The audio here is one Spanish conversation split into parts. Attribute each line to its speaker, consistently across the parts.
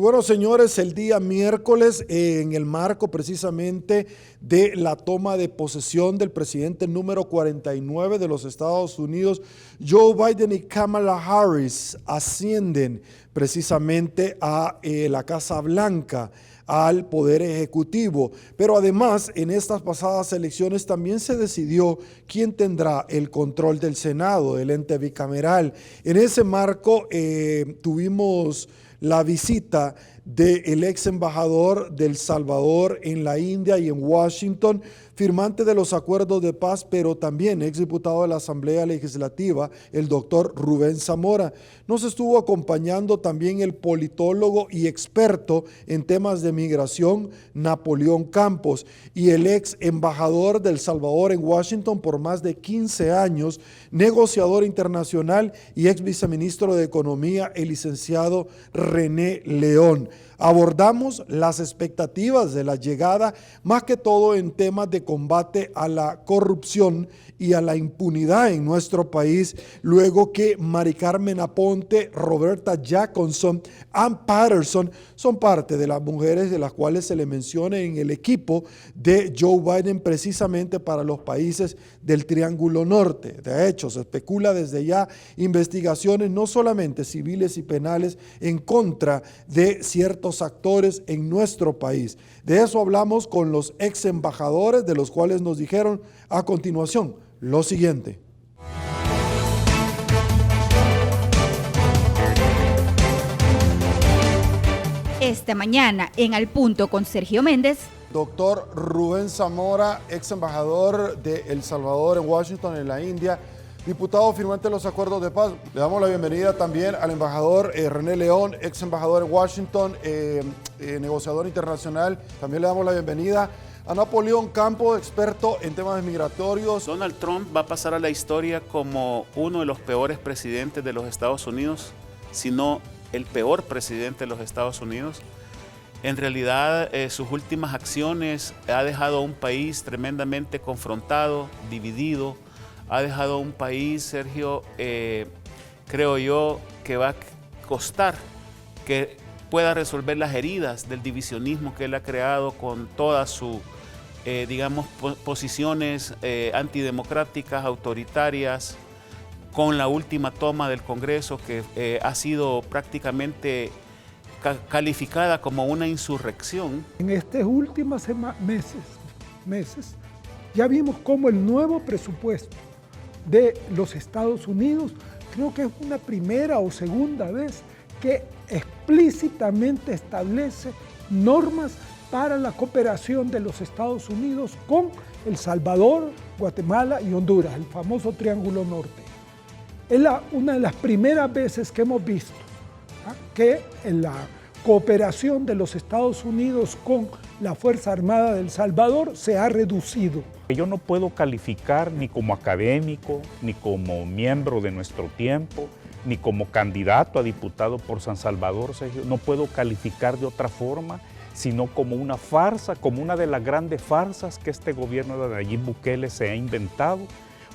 Speaker 1: bueno, señores, el día miércoles, en el marco precisamente de la toma de posesión del presidente número 49 de los Estados Unidos, Joe Biden y Kamala Harris ascienden precisamente a la Casa Blanca, al Poder Ejecutivo. Pero además, en estas pasadas elecciones también se decidió quién tendrá el control del Senado, del ente bicameral. En ese marco tuvimos la visita del ex embajador de El Salvador en la India y en Washington, firmante de los acuerdos de paz, pero también ex diputado de la Asamblea Legislativa, el doctor Rubén Zamora. Nos estuvo acompañando también el politólogo y experto en temas de migración, Napoleón Campos, y el ex embajador de El Salvador en Washington por más de 15 años, negociador internacional y ex viceministro de Economía, el licenciado René León. Abordamos las expectativas de la llegada, más que todo en temas de combate a la corrupción y a la impunidad en nuestro país, luego que Mari Carmen Aponte, Roberta Jacobson, Ann Patterson son parte de las mujeres de las cuales se le menciona en el equipo de Joe Biden precisamente para los países del Triángulo Norte. De hecho, se especula desde ya investigaciones no solamente civiles y penales en contra de ciertos actores en nuestro país. De eso hablamos con los ex embajadores, de los cuales nos dijeron a continuación lo siguiente.
Speaker 2: Esta mañana en Al Punto con Sergio Méndez.
Speaker 1: Doctor Rubén Zamora, ex embajador de El Salvador en Washington, en la India, diputado firmante de los acuerdos de paz. Le damos la bienvenida también al embajador René León, ex embajador en Washington, negociador internacional. También le damos la bienvenida a Napoleón Campos, experto en temas migratorios.
Speaker 3: Donald Trump va a pasar a la historia como uno de los peores presidentes de los Estados Unidos, si no el peor presidente de los Estados Unidos. En realidad, sus últimas acciones ha dejado a un país tremendamente confrontado, dividido. Ha dejado a un país, Sergio, creo yo, que va a costar que pueda resolver las heridas del divisionismo que él ha creado con todas sus, digamos, posiciones antidemocráticas, autoritarias, con la última toma del Congreso que ha sido prácticamente calificada como una insurrección.
Speaker 4: En estos últimos meses ya vimos cómo el nuevo presupuesto de los Estados Unidos, creo que es una primera o segunda vez que explícitamente establece normas para la cooperación de los Estados Unidos con El Salvador, Guatemala y Honduras, el famoso Triángulo Norte. Es una de las primeras veces que hemos visto que en la cooperación de los Estados Unidos con la Fuerza Armada de El Salvador se ha reducido.
Speaker 5: Yo no puedo calificar ni como académico, ni como miembro de nuestro tiempo, ni como candidato a diputado por San Salvador, Sergio. No puedo calificar de otra forma, sino como una farsa, como una de las grandes farsas que este gobierno de Nayib Bukele se ha inventado,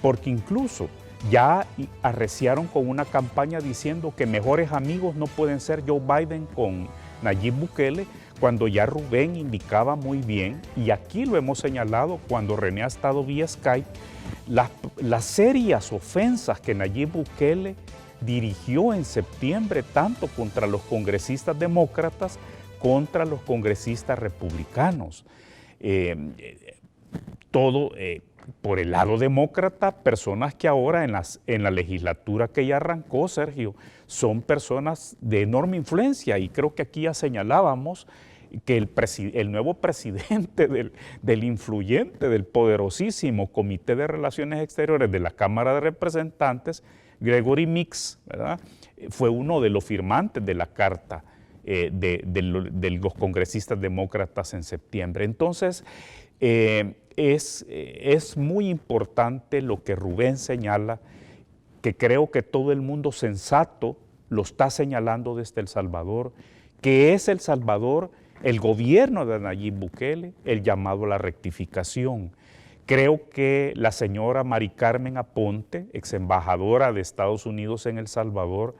Speaker 5: porque incluso ya arreciaron con una campaña diciendo que mejores amigos no pueden ser Joe Biden con Nayib Bukele, cuando ya Rubén indicaba muy bien, y aquí lo hemos señalado cuando René ha estado vía Skype, las serias ofensas que Nayib Bukele dirigió en septiembre tanto contra los congresistas demócratas contra los congresistas republicanos. Por el lado demócrata, personas que ahora en la legislatura que ya arrancó, Sergio, son personas de enorme influencia, y creo que aquí ya señalábamos que el nuevo presidente del influyente, del poderosísimo Comité de Relaciones Exteriores de la Cámara de Representantes, Gregory Meeks, ¿verdad?, fue uno de los firmantes de la carta de los congresistas demócratas en septiembre. Entonces, es muy importante lo que Rubén señala, que creo que todo el mundo sensato lo está señalando desde El Salvador, que es El Salvador, el gobierno de Nayib Bukele, el llamado a la rectificación. Creo que la señora Mari Carmen Aponte, ex embajadora de Estados Unidos en El Salvador,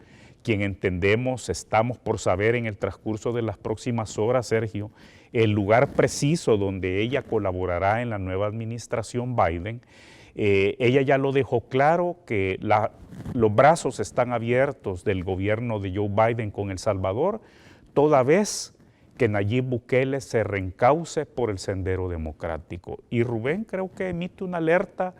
Speaker 5: quien entendemos, estamos por saber en el transcurso de las próximas horas, Sergio, el lugar preciso donde ella colaborará en la nueva administración Biden. Ella ya lo dejó claro que los brazos están abiertos del gobierno de Joe Biden con El Salvador, toda vez que Nayib Bukele se reencauce por el sendero democrático. Y Rubén creo que emite una alerta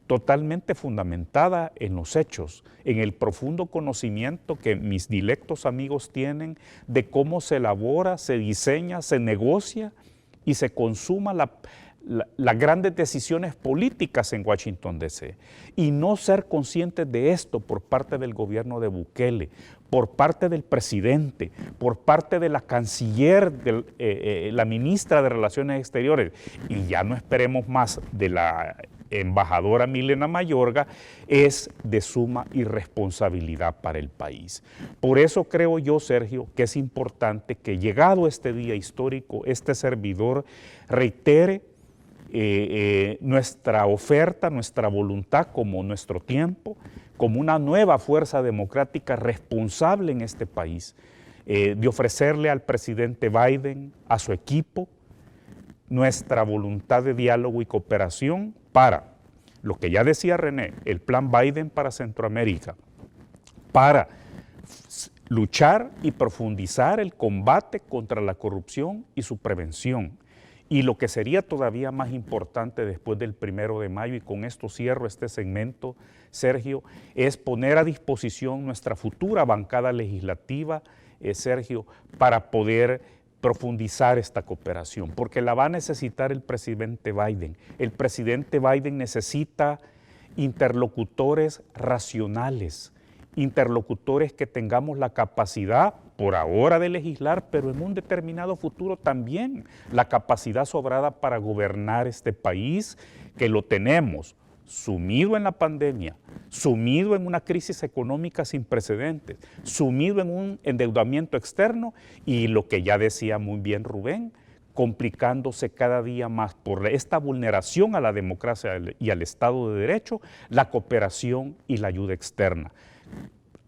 Speaker 5: totalmente fundamentada en los hechos, en el profundo conocimiento que mis dilectos amigos tienen de cómo se elabora, se diseña, se negocia y se consuma las grandes decisiones políticas en Washington, D.C. Y no ser conscientes de esto por parte del gobierno de Bukele, por parte del presidente, por parte de la canciller, la ministra de Relaciones Exteriores, y ya no esperemos más de la embajadora Milena Mayorga, es de suma irresponsabilidad para el país. Por eso creo yo, Sergio, que es importante que llegado este día histórico, este servidor reitere nuestra oferta, nuestra voluntad como nuestro tiempo, como una nueva fuerza democrática responsable en este país, de ofrecerle al presidente Biden, a su equipo, nuestra voluntad de diálogo y cooperación para, lo que ya decía René, el plan Biden para Centroamérica, para luchar y profundizar el combate contra la corrupción y su prevención. Y lo que sería todavía más importante después del 1 de mayo, y con esto cierro este segmento, Sergio, es poner a disposición nuestra futura bancada legislativa, Sergio, para poder profundizar esta cooperación, porque la va a necesitar el presidente Biden. El presidente Biden necesita interlocutores racionales, interlocutores que tengamos la capacidad, por ahora, de legislar, pero en un determinado futuro también la capacidad sobrada para gobernar este país, que lo tenemos sumido en la pandemia, sumido en una crisis económica sin precedentes, sumido en un endeudamiento externo y lo que ya decía muy bien Rubén, complicándose cada día más por esta vulneración a la democracia y al Estado de Derecho, la cooperación y la ayuda externa.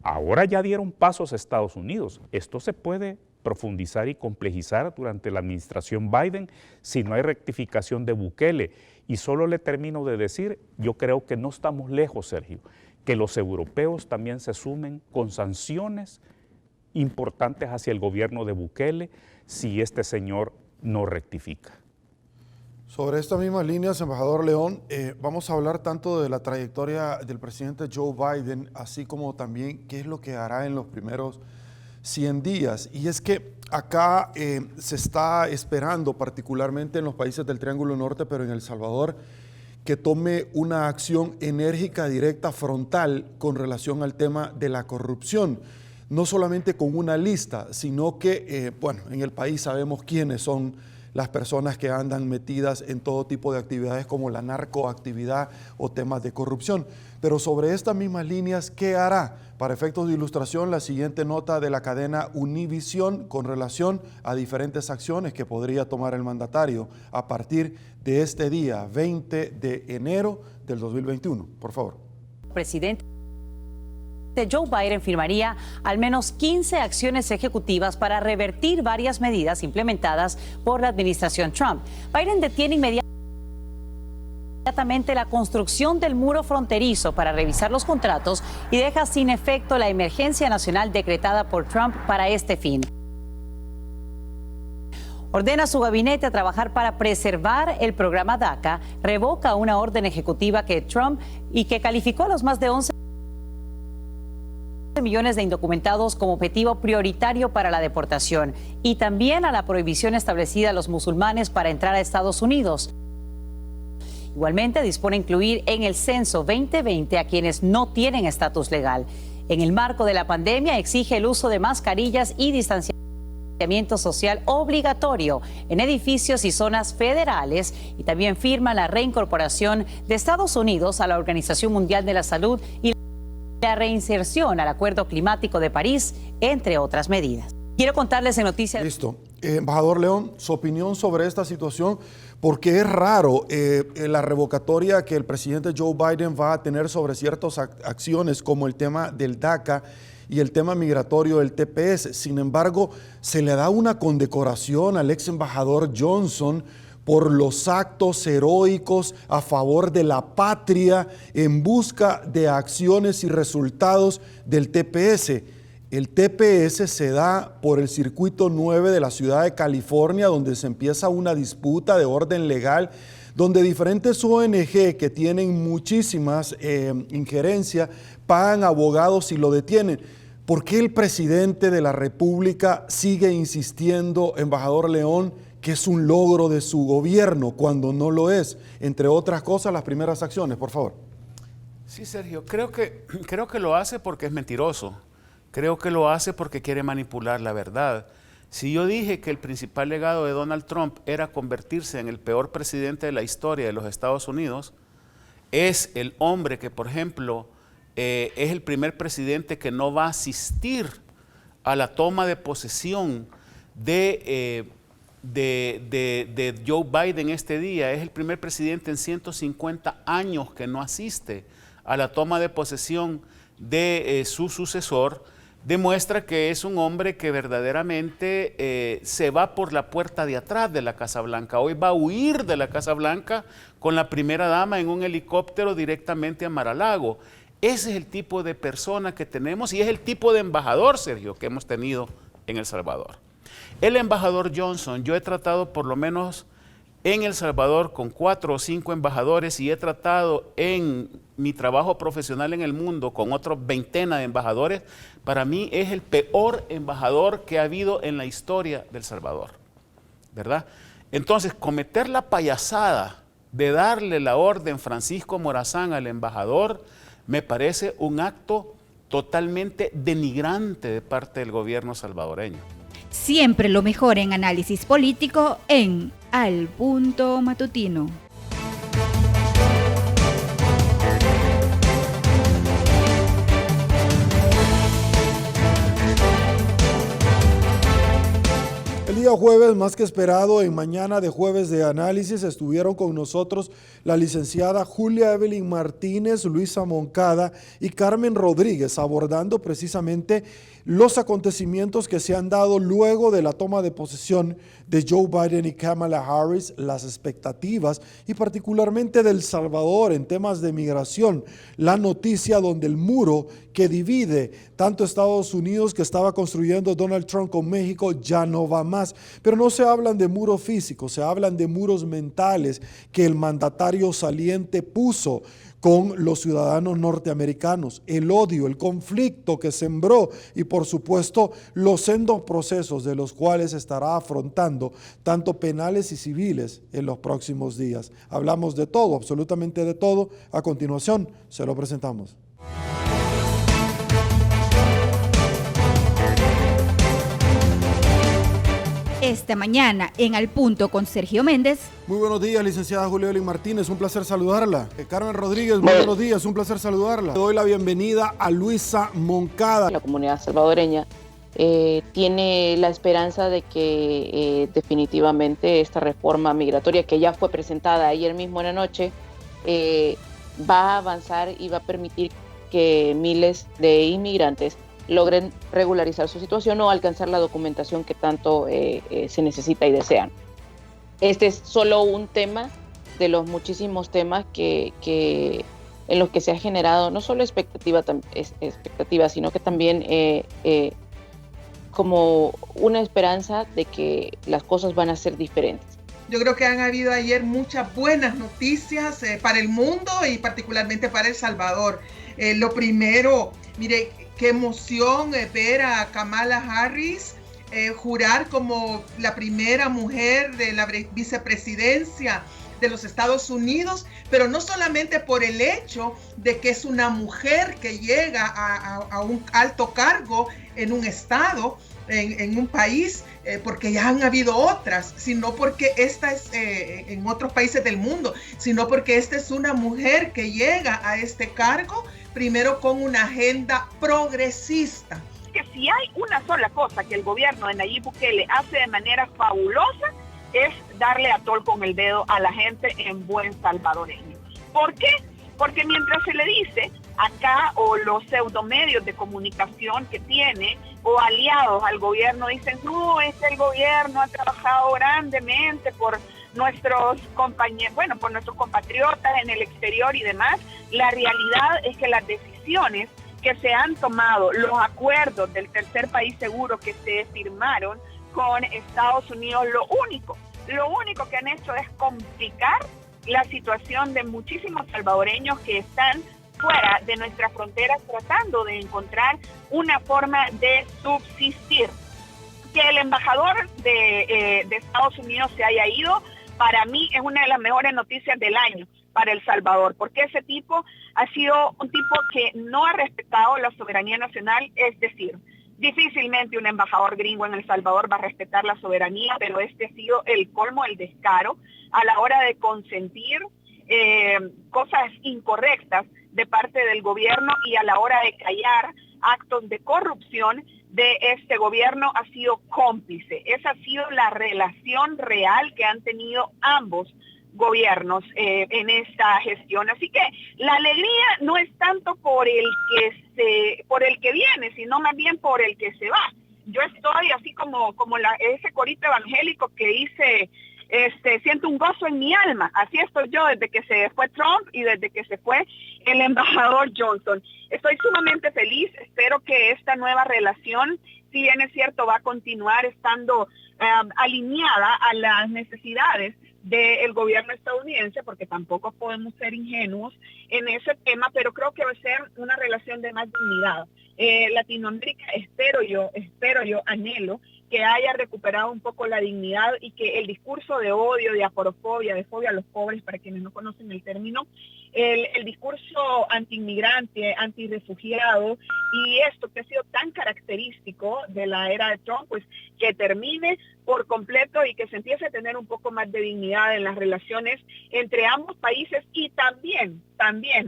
Speaker 5: Ahora ya dieron pasos a Estados Unidos. Esto se puede profundizar y complejizar durante la administración Biden si no hay rectificación de Bukele. Y solo le termino de decir, yo creo que no estamos lejos, Sergio, que los europeos también se sumen con sanciones importantes hacia el gobierno de Bukele si este señor no rectifica.
Speaker 1: Sobre estas mismas líneas, embajador León, vamos a hablar tanto de la trayectoria del presidente Joe Biden, así como también qué es lo que hará en los primeros 100 días. Y es que acá se está esperando, particularmente en los países del Triángulo Norte, pero en El Salvador, que tome una acción enérgica, directa, frontal con relación al tema de la corrupción. No solamente con una lista, sino que, en el país sabemos quiénes son las personas que andan metidas en todo tipo de actividades como la narcoactividad o temas de corrupción. Pero sobre estas mismas líneas, ¿qué hará? Para efectos de ilustración, la siguiente nota de la cadena Univision con relación a diferentes acciones que podría tomar el mandatario a partir de este día, 20 de enero del 2021. Por favor.
Speaker 6: Presidente Joe Biden firmaría al menos 15 acciones ejecutivas para revertir varias medidas implementadas por la administración Trump. Biden detiene inmediatamente la construcción del muro fronterizo para revisar los contratos y deja sin efecto la emergencia nacional decretada por Trump para este fin. Ordena a su gabinete a trabajar para preservar el programa DACA, revoca una orden ejecutiva que Trump y que calificó a los más de 11 millones de indocumentados como objetivo prioritario para la deportación y también a la prohibición establecida a los musulmanes para entrar a Estados Unidos. Igualmente dispone incluir en el censo 2020 a quienes no tienen estatus legal. En el marco de la pandemia exige el uso de mascarillas y distanciamiento social obligatorio en edificios y zonas federales y también firma la reincorporación de Estados Unidos a la Organización Mundial de la Salud y la reinserción al Acuerdo Climático de París, entre otras medidas. Quiero contarles en noticias.
Speaker 1: Listo. Embajador León, su opinión sobre esta situación, porque es raro la revocatoria que el presidente Joe Biden va a tener sobre ciertas acciones como el tema del DACA y el tema migratorio del TPS. Sin embargo, se le da una condecoración al ex embajador Johnson por los actos heroicos a favor de la patria en busca de acciones y resultados del TPS. El TPS se da por el circuito 9 de la ciudad de California, donde se empieza una disputa de orden legal, donde diferentes ONG que tienen muchísimas injerencias pagan abogados y lo detienen. ¿Por qué el presidente de la República sigue insistiendo, embajador León, que es un logro de su gobierno cuando no lo es? Entre otras cosas, las primeras acciones, por favor.
Speaker 3: Sí, Sergio, creo que lo hace porque es mentiroso. Creo que lo hace porque quiere manipular la verdad. Si yo dije que el principal legado de Donald Trump era convertirse en el peor presidente de la historia de los Estados Unidos, es el hombre que, por ejemplo, es el primer presidente que no va a asistir a la toma de posesión de Joe Biden este día. Es el primer presidente en 150 años que no asiste a la toma de posesión de su sucesor. Demuestra que es un hombre que verdaderamente se va por la puerta de atrás de la Casa Blanca. Hoy va a huir de la Casa Blanca con la primera dama en un helicóptero directamente a Mar-a-Lago. Ese es el tipo de persona que tenemos y es el tipo de embajador, Sergio, que hemos tenido en El Salvador. El embajador Johnson, yo he tratado por lo menos en El Salvador con 4 o 5 embajadores y he tratado en mi trabajo profesional en el mundo con otros 20 de embajadores. Para mí es el peor embajador que ha habido en la historia de El Salvador, ¿verdad? Entonces, cometer la payasada de darle la orden Francisco Morazán al embajador me parece un acto totalmente denigrante de parte del gobierno salvadoreño.
Speaker 2: Siempre lo mejor en análisis político en Al Punto Matutino.
Speaker 1: El día jueves, más que esperado, en Mañana de Jueves de Análisis, estuvieron con nosotros la licenciada Julia Evelyn Martínez, Luisa Moncada y Carmen Rodríguez, abordando precisamente los acontecimientos que se han dado luego de la toma de posesión de Joe Biden y Kamala Harris, las expectativas y particularmente de El Salvador en temas de migración, la noticia donde el muro que divide tanto Estados Unidos que estaba construyendo Donald Trump con México ya no va más. Pero no se hablan de muros físicos, se hablan de muros mentales que el mandatario saliente puso con los ciudadanos norteamericanos, el odio, el conflicto que sembró y por supuesto los sendos procesos de los cuales estará afrontando tanto penales y civiles en los próximos días. Hablamos de todo, absolutamente de todo. A continuación se lo presentamos.
Speaker 2: Esta mañana en Al Punto con Sergio Méndez.
Speaker 1: Muy buenos días, licenciada Julia Evelyn Martínez, un placer saludarla. Carmen Rodríguez, muy buenos días, un placer saludarla. Le doy la bienvenida a Luisa Moncada.
Speaker 7: La comunidad salvadoreña tiene la esperanza de que definitivamente esta reforma migratoria que ya fue presentada ayer mismo en la noche va a avanzar y va a permitir que miles de inmigrantes logren regularizar su situación o alcanzar la documentación que tanto se necesita y desean. Este es solo un tema de los muchísimos temas en los que se ha generado no solo expectativa, sino que también como una esperanza de que las cosas van a ser diferentes.
Speaker 8: Yo creo que han habido ayer muchas buenas noticias para el mundo y particularmente para El Salvador. Lo primero, mire, qué emoción ver a Kamala Harris jurar como la primera mujer de la vicepresidencia de los Estados Unidos, pero no solamente por el hecho de que es una mujer que llega a un alto cargo en un estado, en un país, porque ya han habido otras, sino porque esta es en otros países del mundo, sino porque esta es una mujer que llega a este cargo primero con una agenda progresista.
Speaker 9: Que si hay una sola cosa que el gobierno de Nayib Bukele hace de manera fabulosa es darle a tol con el dedo a la gente en buen salvadoreño. ¿Por qué? Porque mientras se le dice acá, o los pseudomedios de comunicación que tiene, o aliados al gobierno, dicen, no, el gobierno ha trabajado grandemente por nuestros compañeros, bueno, por nuestros compatriotas en el exterior y demás. La realidad es que las decisiones que se han tomado, los acuerdos del tercer país seguro que se firmaron con Estados Unidos, lo único que han hecho es complicar la situación de muchísimos salvadoreños que están fuera de nuestras fronteras tratando de encontrar una forma de subsistir. Que el embajador de Estados Unidos se haya ido, para mí es una de las mejores noticias del año para El Salvador, porque ese tipo ha sido un tipo que no ha respetado la soberanía nacional, es decir, difícilmente un embajador gringo en El Salvador va a respetar la soberanía, pero este ha sido el colmo, el descaro, a la hora de consentir cosas incorrectas de parte del gobierno y a la hora de callar actos de corrupción de este gobierno, ha sido cómplice. Esa ha sido la relación real que han tenido ambos gobiernos en esta gestión. Así que la alegría no es tanto por el que viene, sino más bien por el que se va. Yo estoy así como ese corito evangélico que dice, siento un gozo en mi alma. Así estoy yo desde que se fue Trump y desde que se fue el embajador Johnson. Estoy sumamente feliz. Espero que esta nueva relación, si bien es cierto, va a continuar estando alineada a las necesidades del gobierno estadounidense, porque tampoco podemos ser ingenuos en ese tema, pero creo que va a ser una relación de más dignidad. Latinoamérica, espero yo, anhelo que haya recuperado un poco la dignidad y que el discurso de odio, de aporofobia, de fobia a los pobres, para quienes no conocen el término, el discurso anti-inmigrante, anti-refugiado, y esto que ha sido tan característico de la era de Trump, pues que termine por completo y que se empiece a tener un poco más de dignidad en las relaciones entre ambos países. Y también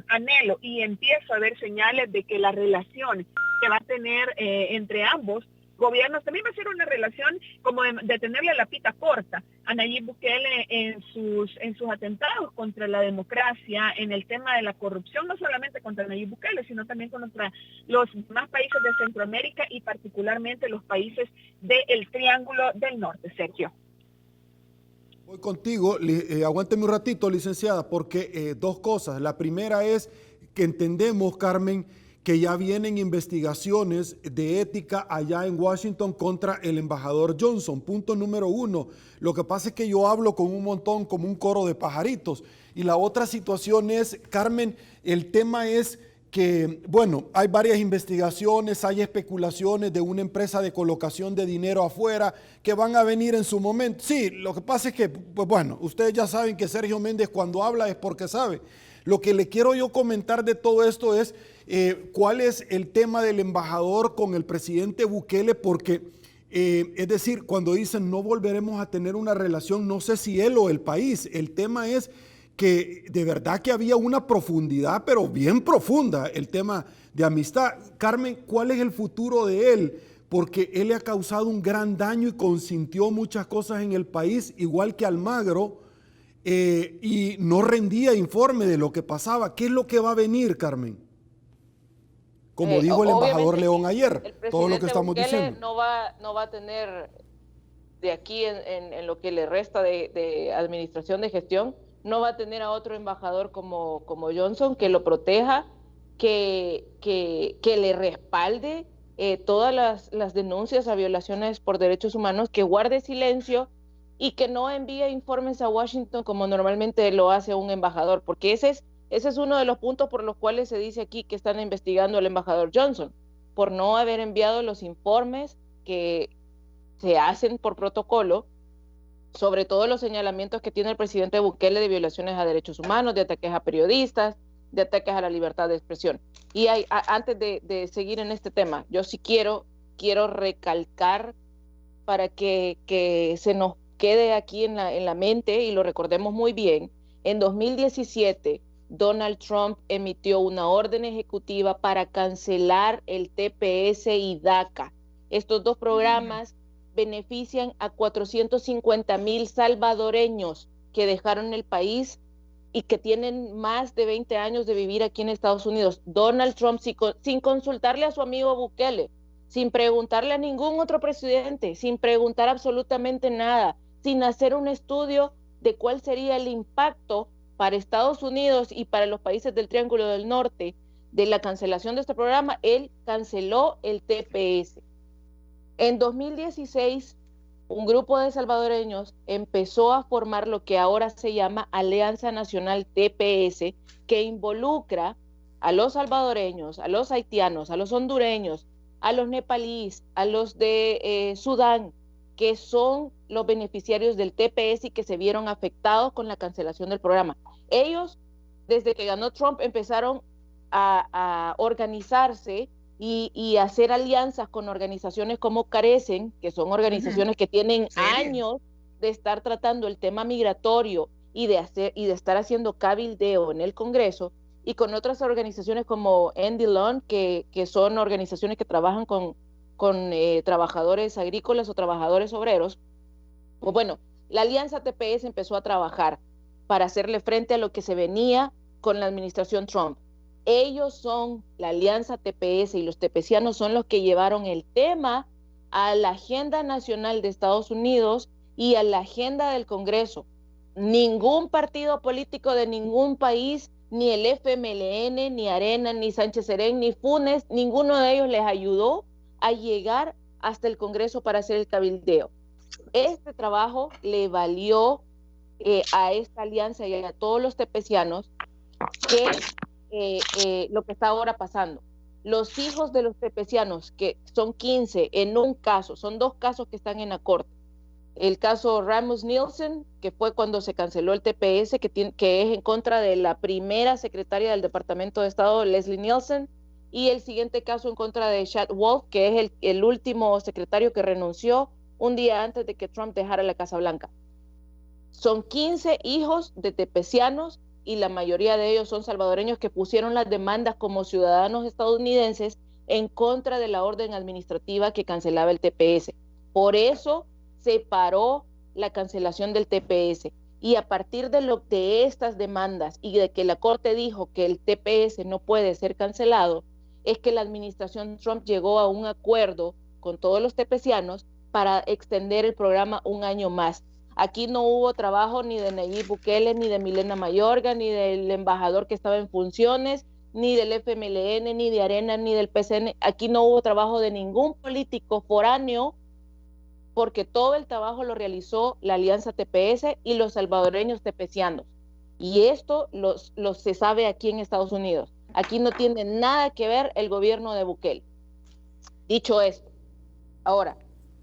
Speaker 9: anhelo y empiezo a ver señales de que la relación que va a tener entre ambos gobiernos también va a ser una relación como de tenerle la pita corta a Nayib Bukele en sus atentados contra la democracia, en el tema de la corrupción, no solamente contra Nayib Bukele, sino también contra los demás países de Centroamérica y particularmente los países del Triángulo del Norte. Sergio.
Speaker 1: Voy contigo, aguánteme un ratito, licenciada, porque dos cosas. La primera es que entendemos, Carmen, que ya vienen investigaciones de ética allá en Washington contra el embajador Johnson. Punto número uno. Lo que pasa es que yo hablo con un montón, como un coro de pajaritos. Y la otra situación es, Carmen, el tema es que, bueno, hay varias investigaciones, hay especulaciones de una empresa de colocación de dinero afuera que van a venir en su momento. Sí, lo que pasa es que, pues bueno, ustedes ya saben que Sergio Méndez cuando habla es porque sabe. Lo que le quiero yo comentar de todo esto es cuál es el tema del embajador con el presidente Bukele, porque es decir, cuando dicen no volveremos a tener una relación, no sé si él o el país, el tema es que de verdad que había una profundidad, pero bien profunda, el tema de amistad. Carmen, ¿cuál es el futuro de él? Porque él le ha causado un gran daño y consintió muchas cosas en el país, igual que Almagro, y no rendía informe de lo que pasaba. ¿Qué es lo que va a venir, Carmen? Como dijo el embajador León ayer, todo lo que estamos diciendo.
Speaker 7: No va a tener de aquí en lo que le resta de administración de gestión, no va a tener a otro embajador como Johnson que lo proteja, que le respalde todas las denuncias a violaciones por derechos humanos, que guarde silencio y que no envíe informes a Washington como normalmente lo hace un embajador, porque ese es uno de los puntos por los cuales se dice aquí que están investigando al embajador Johnson, por no haber enviado los informes que se hacen por protocolo, sobre todo los señalamientos que tiene el presidente Bukele de violaciones a derechos humanos, de ataques a periodistas, de ataques a la libertad de expresión. Y antes de seguir en este tema, yo sí quiero recalcar para que se nos quede aquí en la mente y lo recordemos muy bien. En 2017, Donald Trump emitió una orden ejecutiva para cancelar el TPS y DACA. Estos dos programas benefician a 450,000 salvadoreños que dejaron el país y que tienen más de 20 años de vivir aquí en Estados Unidos. Donald Trump, sin consultarle a su amigo Bukele, sin preguntarle a ningún otro presidente, sin preguntar absolutamente nada, sin hacer un estudio de cuál sería el impacto para Estados Unidos y para los países del Triángulo del Norte de la cancelación de este programa, él canceló el TPS. En 2016, un grupo de salvadoreños empezó a formar lo que ahora se llama Alianza Nacional TPS, que involucra a los salvadoreños, a los haitianos, a los hondureños, a los nepalíes, a los de Sudán, que son los beneficiarios del TPS y que se vieron afectados con la cancelación del programa. Ellos, desde que ganó Trump, empezaron a organizarse y hacer alianzas con organizaciones como Carecen, que son organizaciones que tienen años de estar tratando el tema migratorio y de estar haciendo cabildeo en el Congreso, y con otras organizaciones como Andy Lawn, que son organizaciones que trabajan con trabajadores agrícolas o trabajadores obreros. Pues bueno, la Alianza TPS empezó a trabajar para hacerle frente a lo que se venía con la administración Trump. Ellos son la Alianza TPS y los tepecianos son los que llevaron el tema a la agenda nacional de Estados Unidos y a la agenda del Congreso. Ningún partido político de ningún país, ni el FMLN, ni Arena, ni Sánchez Serén, ni Funes, ninguno de ellos les ayudó a llegar hasta el Congreso para hacer el cabildeo. Este trabajo le valió a esta alianza y a todos los tepecianos que lo que está ahora pasando. Los hijos de los tepecianos, que son 15 en un caso, son 2 casos que están en la corte. El caso Ramos Nielsen, que fue cuando se canceló el TPS, que es en contra de la primera secretaria del Departamento de Estado, Leslie Nielsen, y el siguiente caso en contra de Chad Wolf, que es el último secretario que renunció un día antes de que Trump dejara la Casa Blanca. Son 15 hijos de tepecianos y la mayoría de ellos son salvadoreños que pusieron las demandas como ciudadanos estadounidenses en contra de la orden administrativa que cancelaba el TPS. Por eso se paró la cancelación del TPS. Y a partir de estas demandas y de que la Corte dijo que el TPS no puede ser cancelado, es que la administración Trump llegó a un acuerdo con todos los tepecianos para extender el programa un año más. Aquí no hubo trabajo ni de Nayib Bukele, ni de Milena Mayorga, ni del embajador que estaba en funciones, ni del FMLN, ni de Arena, ni del PCN. Aquí no hubo trabajo de ningún político foráneo, porque todo el trabajo lo realizó la Alianza TPS y los salvadoreños tepecianos. Y esto se sabe aquí en Estados Unidos. Aquí no tiene nada que ver el gobierno de Bukele. Dicho esto, ahora,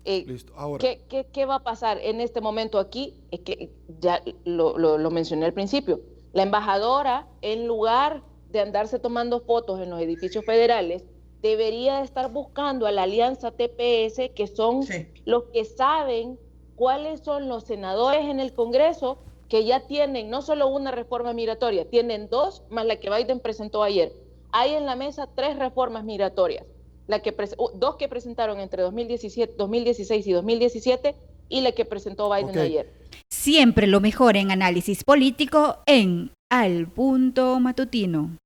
Speaker 7: ¿qué va a pasar en este momento aquí? Es que ya lo mencioné al principio. La embajadora, en lugar de andarse tomando fotos en los edificios federales, debería estar buscando a la Alianza TPS, que son los que saben cuáles son los senadores en el Congreso que ya tienen no solo una reforma migratoria, tienen 2 más la que Biden presentó ayer. Hay en la mesa 3 reformas migratorias. 2 que presentaron entre 2016 y 2017 y la que presentó Biden ayer.
Speaker 2: Siempre lo mejor en análisis político en Al Punto Matutino.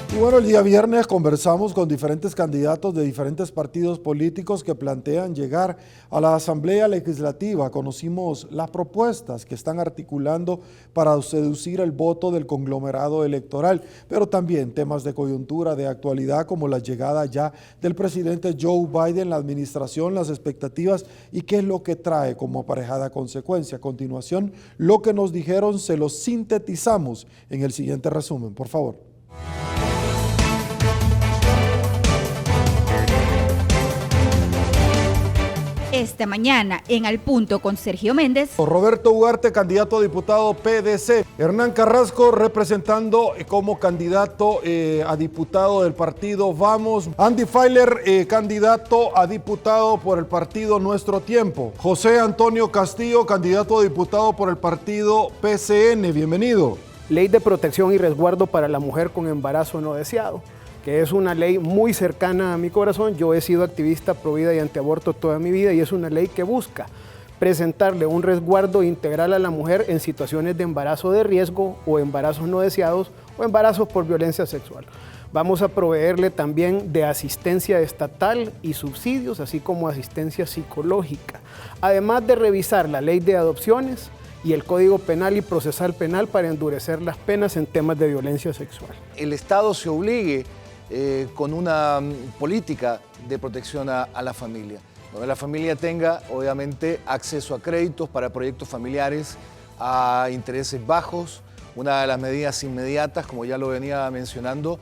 Speaker 1: Y bueno, el día viernes conversamos con diferentes candidatos de diferentes partidos políticos que plantean llegar a la Asamblea Legislativa. Conocimos las propuestas que están articulando para seducir el voto del conglomerado electoral, pero también temas de coyuntura, de actualidad, como la llegada ya del presidente Joe Biden, la administración, las expectativas y qué es lo que trae como aparejada consecuencia. A continuación, lo que nos dijeron se lo sintetizamos en el siguiente resumen, por favor.
Speaker 2: Esta mañana en Al Punto con Sergio Méndez.
Speaker 1: Roberto Ugarte, candidato a diputado PDC. Hernán Carrasco, representando como candidato a diputado del partido Vamos. Andy Feiler, candidato a diputado por el partido Nuestro Tiempo. José Antonio Castillo, candidato a diputado por el partido PCN. Bienvenido.
Speaker 10: Ley de protección y resguardo para la mujer con embarazo no deseado. que es una ley muy cercana a mi corazón. Yo he sido activista pro vida y antiaborto toda mi vida y es una ley que busca presentarle un resguardo integral a la mujer en situaciones de embarazo de riesgo o embarazos no deseados o embarazos por violencia sexual. Vamos a proveerle también de asistencia estatal y subsidios, así como asistencia psicológica, además de revisar la ley de adopciones y el Código Penal y Procesal Penal para endurecer las penas en temas de violencia sexual.
Speaker 11: El Estado se obligue con una política de protección a la familia, donde la familia tenga obviamente acceso a créditos para proyectos familiares a intereses bajos. Una de las medidas inmediatas, como ya lo venía mencionando,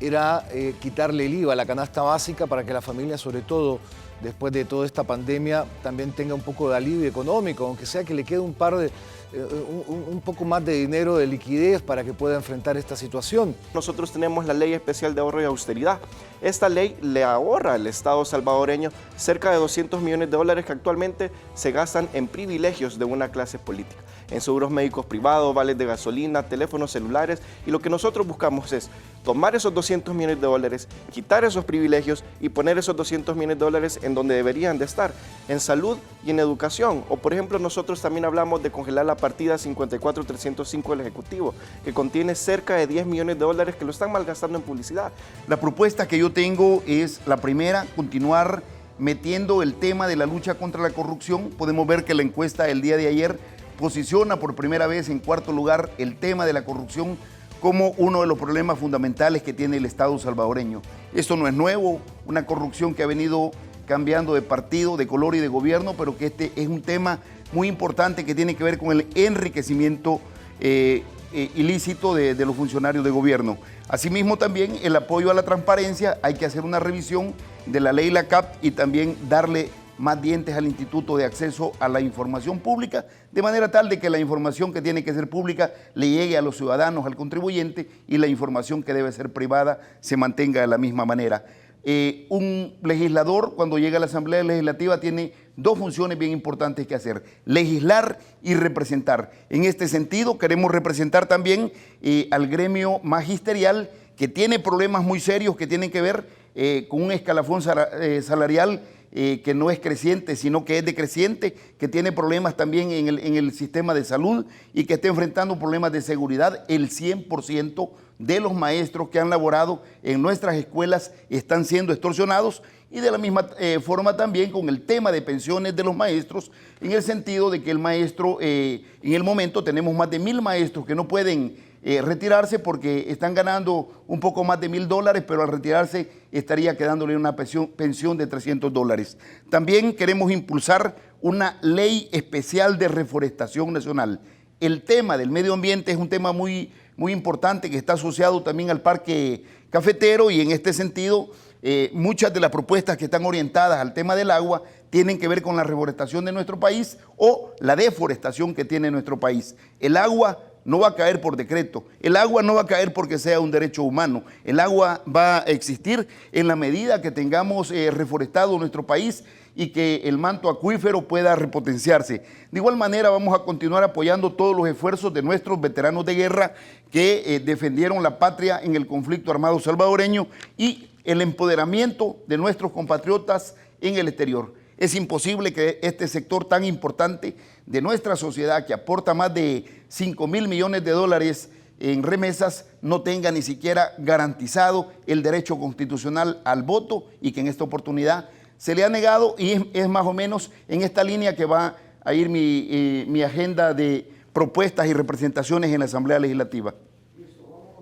Speaker 11: era quitarle el IVA a la canasta básica para que la familia, sobre todo después de toda esta pandemia, también tenga un poco de alivio económico, aunque sea que le quede un poco más de dinero de liquidez para que pueda enfrentar esta situación.
Speaker 12: Nosotros tenemos la Ley Especial de Ahorro y Austeridad. Esta ley le ahorra al Estado salvadoreño cerca de $200 millones que actualmente se gastan en privilegios de una clase política, en seguros médicos privados, vales de gasolina, teléfonos celulares, y lo que nosotros buscamos es tomar esos $200 millones, quitar esos privilegios y poner esos $200 millones en donde deberían de estar, en salud y en educación. O por ejemplo, nosotros también hablamos de congelar la partida 54305 del Ejecutivo, que contiene cerca de $10 millones que lo están malgastando en publicidad.
Speaker 13: La propuesta que yo tengo es la primera, continuar metiendo el tema de la lucha contra la corrupción. Podemos ver que la encuesta del día de ayer posiciona por primera vez en cuarto lugar el tema de la corrupción como uno de los problemas fundamentales que tiene el Estado salvadoreño. Esto no es nuevo, una corrupción que ha venido cambiando de partido, de color y de gobierno, pero que este es un tema muy importante que tiene que ver con el enriquecimiento ilícito de los funcionarios de gobierno. Asimismo, también el apoyo a la transparencia, hay que hacer una revisión de la ley LACAP y también darle más dientes al Instituto de Acceso a la Información Pública, de manera tal de que la información que tiene que ser pública le llegue a los ciudadanos, al contribuyente, y la información que debe ser privada se mantenga de la misma manera. Un legislador, cuando llega a la Asamblea Legislativa, tiene dos funciones bien importantes que hacer: legislar y representar. En este sentido, queremos representar también al gremio magisterial, que tiene problemas muy serios que tienen que ver con un escalafón salarial que no es creciente, sino que es decreciente, que tiene problemas también en el sistema de salud y que está enfrentando problemas de seguridad. El 100% de los maestros que han laborado en nuestras escuelas están siendo extorsionados, y de la misma forma también con el tema de pensiones de los maestros, en el sentido de que el maestro, en el momento tenemos más de 1,000 maestros que no pueden retirarse porque están ganando un poco más de $1,000, pero al retirarse estaría quedándole una pensión de $300. También queremos impulsar una ley especial de reforestación nacional. El tema del medio ambiente es un tema muy importante que está asociado también al parque cafetero, y en este sentido muchas de las propuestas que están orientadas al tema del agua tienen que ver con la reforestación de nuestro país o la deforestación que tiene nuestro país. El agua no va a caer por decreto, el agua no va a caer porque sea un derecho humano, el agua va a existir en la medida que tengamos reforestado nuestro país y que el manto acuífero pueda repotenciarse. De igual manera, vamos a continuar apoyando todos los esfuerzos de nuestros veteranos de guerra que defendieron la patria en el conflicto armado salvadoreño y el empoderamiento de nuestros compatriotas en el exterior. Es imposible que este sector tan importante de nuestra sociedad, que aporta más de $5,000 millones en remesas, no tenga ni siquiera garantizado el derecho constitucional al voto, y que en esta oportunidad se le ha negado, y es más o menos en esta línea que va a ir mi agenda de propuestas y representaciones en la Asamblea Legislativa.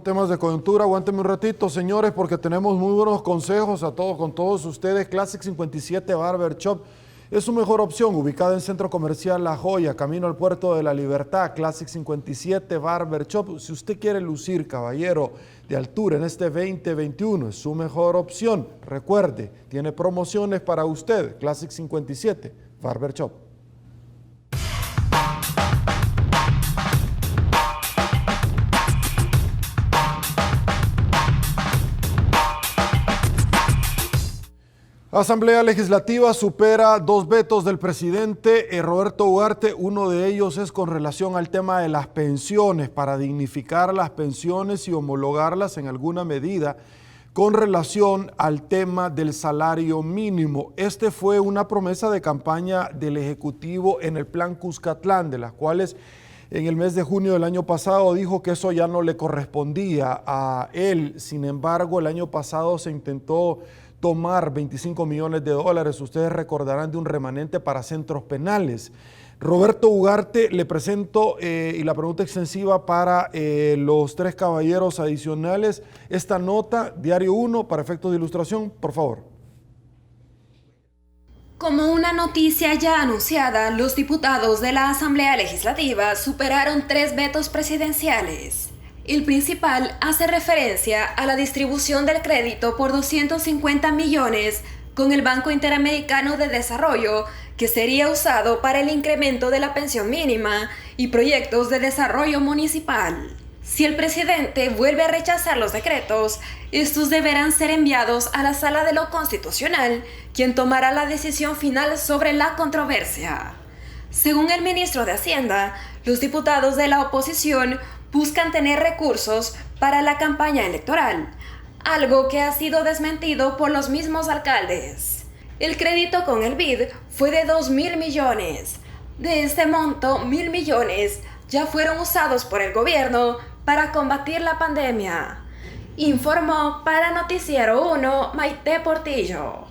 Speaker 1: Temas de coyuntura, aguántenme un ratito, señores, porque tenemos muy buenos consejos con todos ustedes. Classic 57 Barber Shop es su mejor opción, ubicada en Centro Comercial La Joya, camino al Puerto de la Libertad. Classic 57 Barber Shop. Si usted quiere lucir, caballero, de altura en este 2021, es su mejor opción. Recuerde, tiene promociones para usted. Classic 57 Barber Shop. Asamblea Legislativa supera 2 vetos del presidente Roberto Ugarte. Uno de ellos es con relación al tema de las pensiones, para dignificar las pensiones y homologarlas en alguna medida con relación al tema del salario mínimo. Este fue una promesa de campaña del Ejecutivo en el Plan Cuscatlán, de las cuales en el mes de junio del año pasado dijo que eso ya no le correspondía a él. Sin embargo, el año pasado se intentó tomar 25 millones de dólares, ustedes recordarán, de un remanente para centros penales. Roberto Ugarte, le presento y la pregunta extensiva para los tres caballeros adicionales. Esta nota, Diario 1, para efectos de ilustración, por favor.
Speaker 14: Como una noticia ya anunciada, los diputados de la Asamblea Legislativa superaron 3 vetos presidenciales. El principal hace referencia a la distribución del crédito por 250 millones con el Banco Interamericano de Desarrollo, que sería usado para el incremento de la pensión mínima y proyectos de desarrollo municipal. Si el presidente vuelve a rechazar los decretos, estos deberán ser enviados a la Sala de lo Constitucional, quien tomará la decisión final sobre la controversia. Según el ministro de Hacienda, los diputados de la oposición buscan tener recursos para la campaña electoral, algo que ha sido desmentido por los mismos alcaldes. El crédito con el BID fue de 2.000 millones. De este monto, 1.000 millones ya fueron usados por el gobierno para combatir la pandemia. Informó para Noticiero 1, Maite Portillo.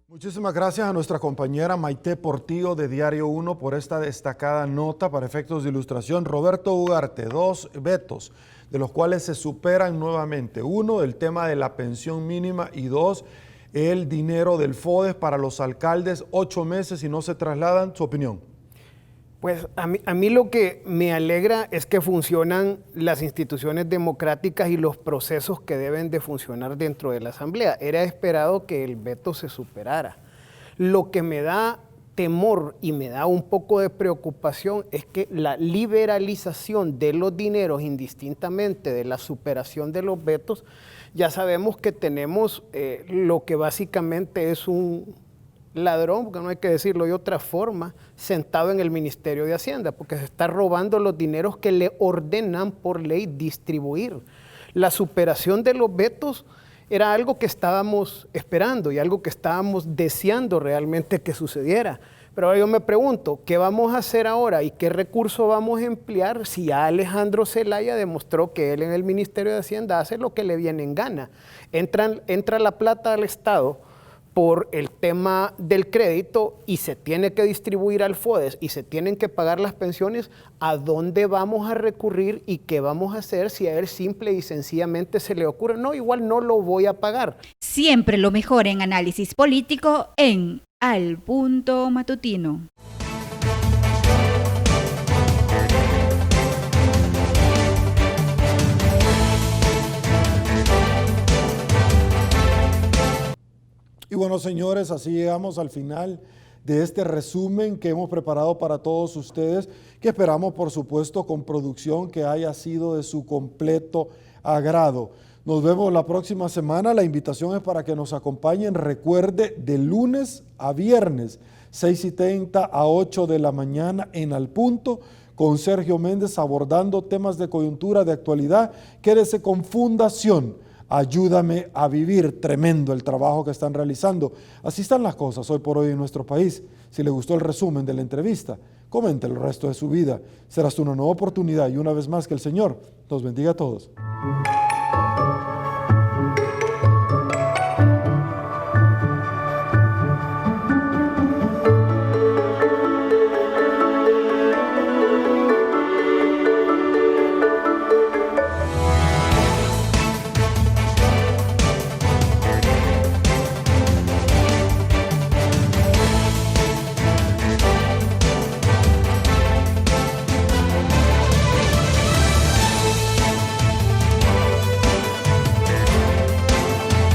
Speaker 1: Muchísimas gracias a nuestra compañera Maite Portillo de Diario 1 por esta destacada nota para efectos de ilustración. Roberto Ugarte, 2 vetos, de los cuales se superan nuevamente. 1, el tema de la pensión mínima, y 2, el dinero del FODES para los alcaldes, 8 meses y no se trasladan. ¿Su opinión?
Speaker 10: Pues a mí lo que me alegra es que funcionan las instituciones democráticas y los procesos que deben de funcionar dentro de la Asamblea. Era esperado que el veto se superara. Lo que me da temor y me da un poco de preocupación es que la liberalización de los dineros, indistintamente de la superación de los vetos, ya sabemos que tenemos lo que básicamente es un ladrón, porque no hay que decirlo de otra forma, sentado en el Ministerio de Hacienda, porque se está robando los dineros que le ordenan por ley distribuir. La superación de los vetos era algo que estábamos esperando y algo que estábamos deseando realmente que sucediera. Pero ahora yo me pregunto, ¿qué vamos a hacer ahora y qué recurso vamos a emplear si ya Alejandro Zelaya demostró que él en el Ministerio de Hacienda hace lo que le viene en gana? Entra la plata al Estado por el tema del crédito y se tiene que distribuir al FODES y se tienen que pagar las pensiones. ¿A dónde vamos a recurrir y qué vamos a hacer si a él simple y sencillamente se le ocurre? No, igual no lo voy a pagar.
Speaker 2: Siempre lo mejor en análisis político en Al Punto Matutino.
Speaker 1: Y bueno, señores, así llegamos al final de este resumen que hemos preparado para todos ustedes, que esperamos, por supuesto, con producción que haya sido de su completo agrado. Nos vemos la próxima semana. La invitación es para que nos acompañen. Recuerde, de lunes a viernes, 6:30 a 8 de la mañana en Al Punto, con Sergio Méndez abordando temas de coyuntura, de actualidad. Quédese con Fundación Ayúdame a Vivir. Tremendo el trabajo que están realizando. Así están las cosas hoy por hoy en nuestro país. Si le gustó el resumen de la entrevista, comente el resto de su vida. Será hasta una nueva oportunidad y una vez más que el Señor nos bendiga a todos.